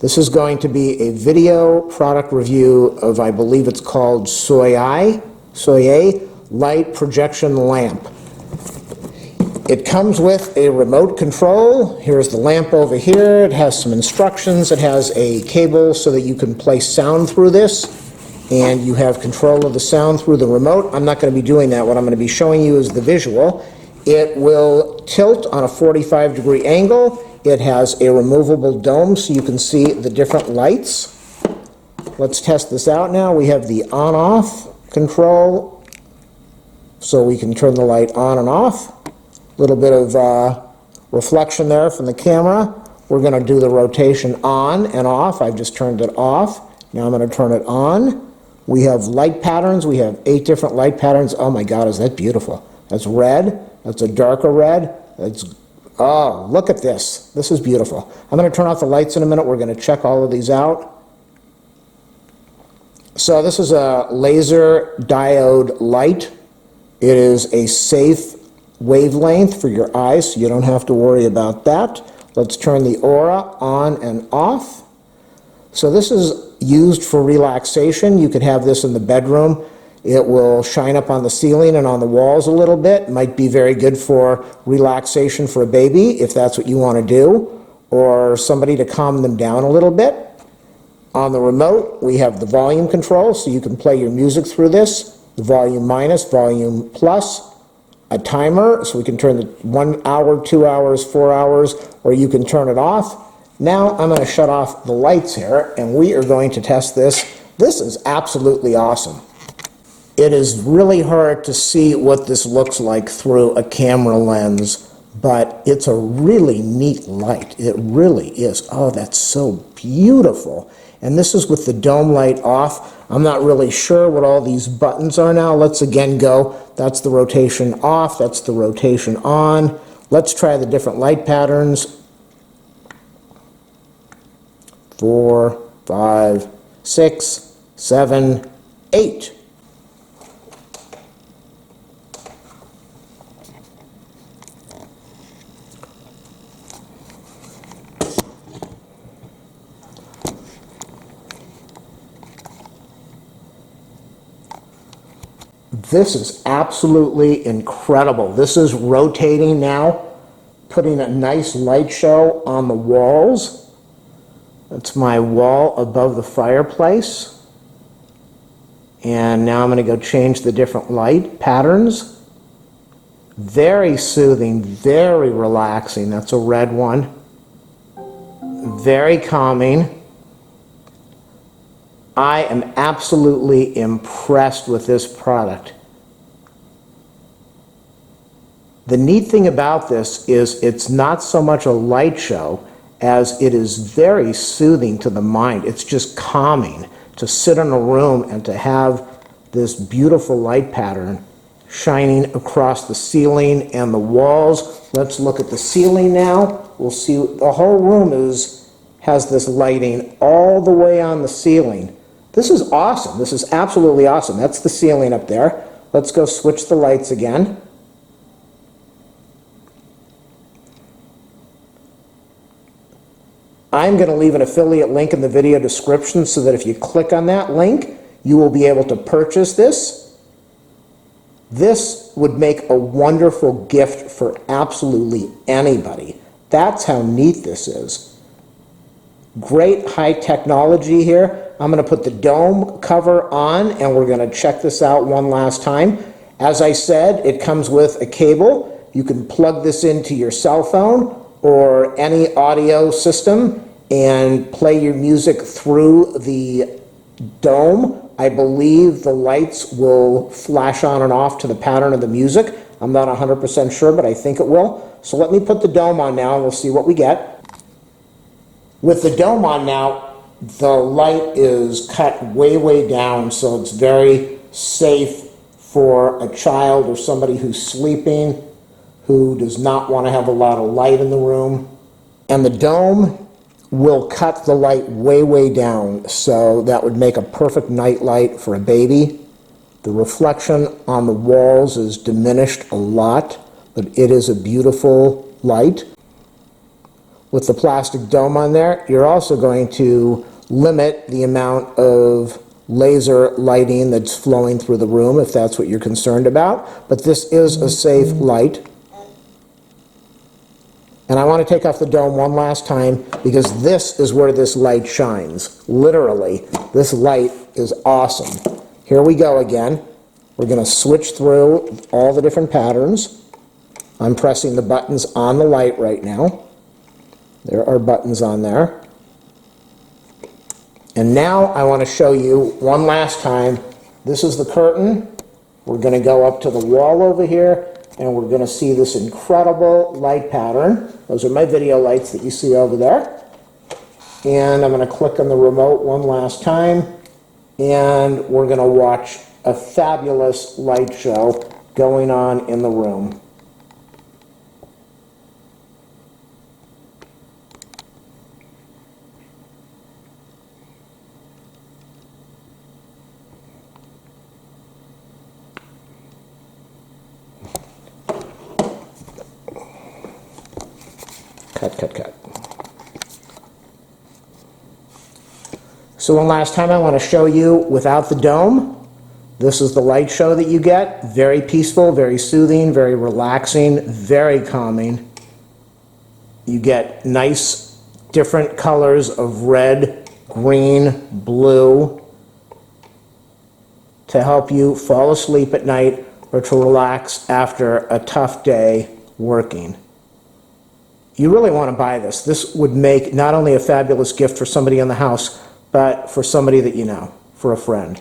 This is going to be a video product review of, I believe it's called SOAIY light projection lamp. It comes with a remote control. Here's the lamp over here. It has some instructions. It has a cable so that you can play sound through this, and you have control of the sound through the remote. I'm not going to be doing that. What I'm going to be showing you is the visual. It will tilt on a 45-degree angle. It has a removable dome so you can see the different lights. Let's test this out now. We have the on-off control, so we can turn the light on and off. A little bit of reflection there from the camera. We're going to do the rotation on and off. I've just turned it off. Now I'm going to turn it on. We have light patterns. We have 8 different light patterns. Oh my God, is that beautiful? That's red. That's a darker red. That's, oh, look at this. This is beautiful. I'm going to turn off the lights in a minute. We're going to check all of these out. So this is a laser diode light. It is a safe wavelength for your eyes, so you don't have to worry about that. Let's turn the Aurora on and off. So this is used for relaxation. You could have this in the bedroom. It will shine up on the ceiling and on the walls a little bit. It might be very good for relaxation for a baby if that's what you want to do, or somebody to calm them down a little bit. On the remote, we have the volume control, so you can play your music through this. The volume minus, volume plus, a timer, so we can turn the 1 hour, 2 hours, 4 hours, or you can turn it off. Now I'm going to shut off the lights here, and we are going to test this. This is absolutely awesome. It is really hard to see what this looks like through a camera lens, but it's a really neat light. It really is. Oh, that's so beautiful. And this is with the dome light off. I'm not really sure what all these buttons are now. Let's again go. That's the rotation off. That's the rotation on. Let's try the different light patterns. 4, 5, 6, 7, 8. This is absolutely incredible. This is rotating now, putting a nice light show on the walls. That's my wall above the fireplace. And now I'm going to go change the different light patterns. Very soothing, very relaxing. That's a red one. Very calming. I am absolutely impressed with this product. The neat thing about this is it's not so much a light show as it is very soothing to the mind. It's just calming to sit in a room and to have this beautiful light pattern shining across the ceiling and the walls. Let's look at the ceiling now. We'll see the whole room has this lighting all the way on the ceiling. This is awesome. This is absolutely awesome. That's the ceiling up there. Let's go switch the lights again. I'm going to leave an affiliate link in the video description so that if you click on that link, you will be able to purchase this. This would make a wonderful gift for absolutely anybody. That's how neat this is. Great high technology here. I'm going to put the dome cover on and we're going to check this out one last time. As I said, it comes with a cable. You can plug this into your cell phone or any audio system and play your music through the dome. I believe the lights will flash on and off to the pattern of the music. I'm not 100% sure, but I think it will. So let me put the dome on now and we'll see what we get. With the dome on now, the light is cut way, way down, so it's very safe for a child or somebody who's sleeping, who does not want to have a lot of light in the room. And the dome will cut the light way, way down, so that would make a perfect night light for a baby. The reflection on the walls is diminished a lot, but it is a beautiful light. with the plastic dome on there, you're also going to limit the amount of laser lighting that's flowing through the room, if that's what you're concerned about. But this is a safe light. And I want to take off the dome one last time, because this is where this light shines. Literally, this light is awesome. Here we go again. We're going to switch through all the different patterns. I'm pressing the buttons on the light right now. There are buttons on there. And now I want to show you one last time. This is the curtain. We're going to go up to the wall over here, and we're going to see this incredible light pattern. Those are my video lights that you see over there. And I'm going to click on the remote one last time, and we're going to watch a fabulous light show going on in the room. Cut. So one last time I want to show you without the dome. This is the light show that you get. Very peaceful, very soothing, very relaxing, very calming. You get nice different colors of red, green, blue to help you fall asleep at night or to relax after a tough day working. You really want to buy this. This would make not only a fabulous gift for somebody in the house, but for somebody that you know, for a friend.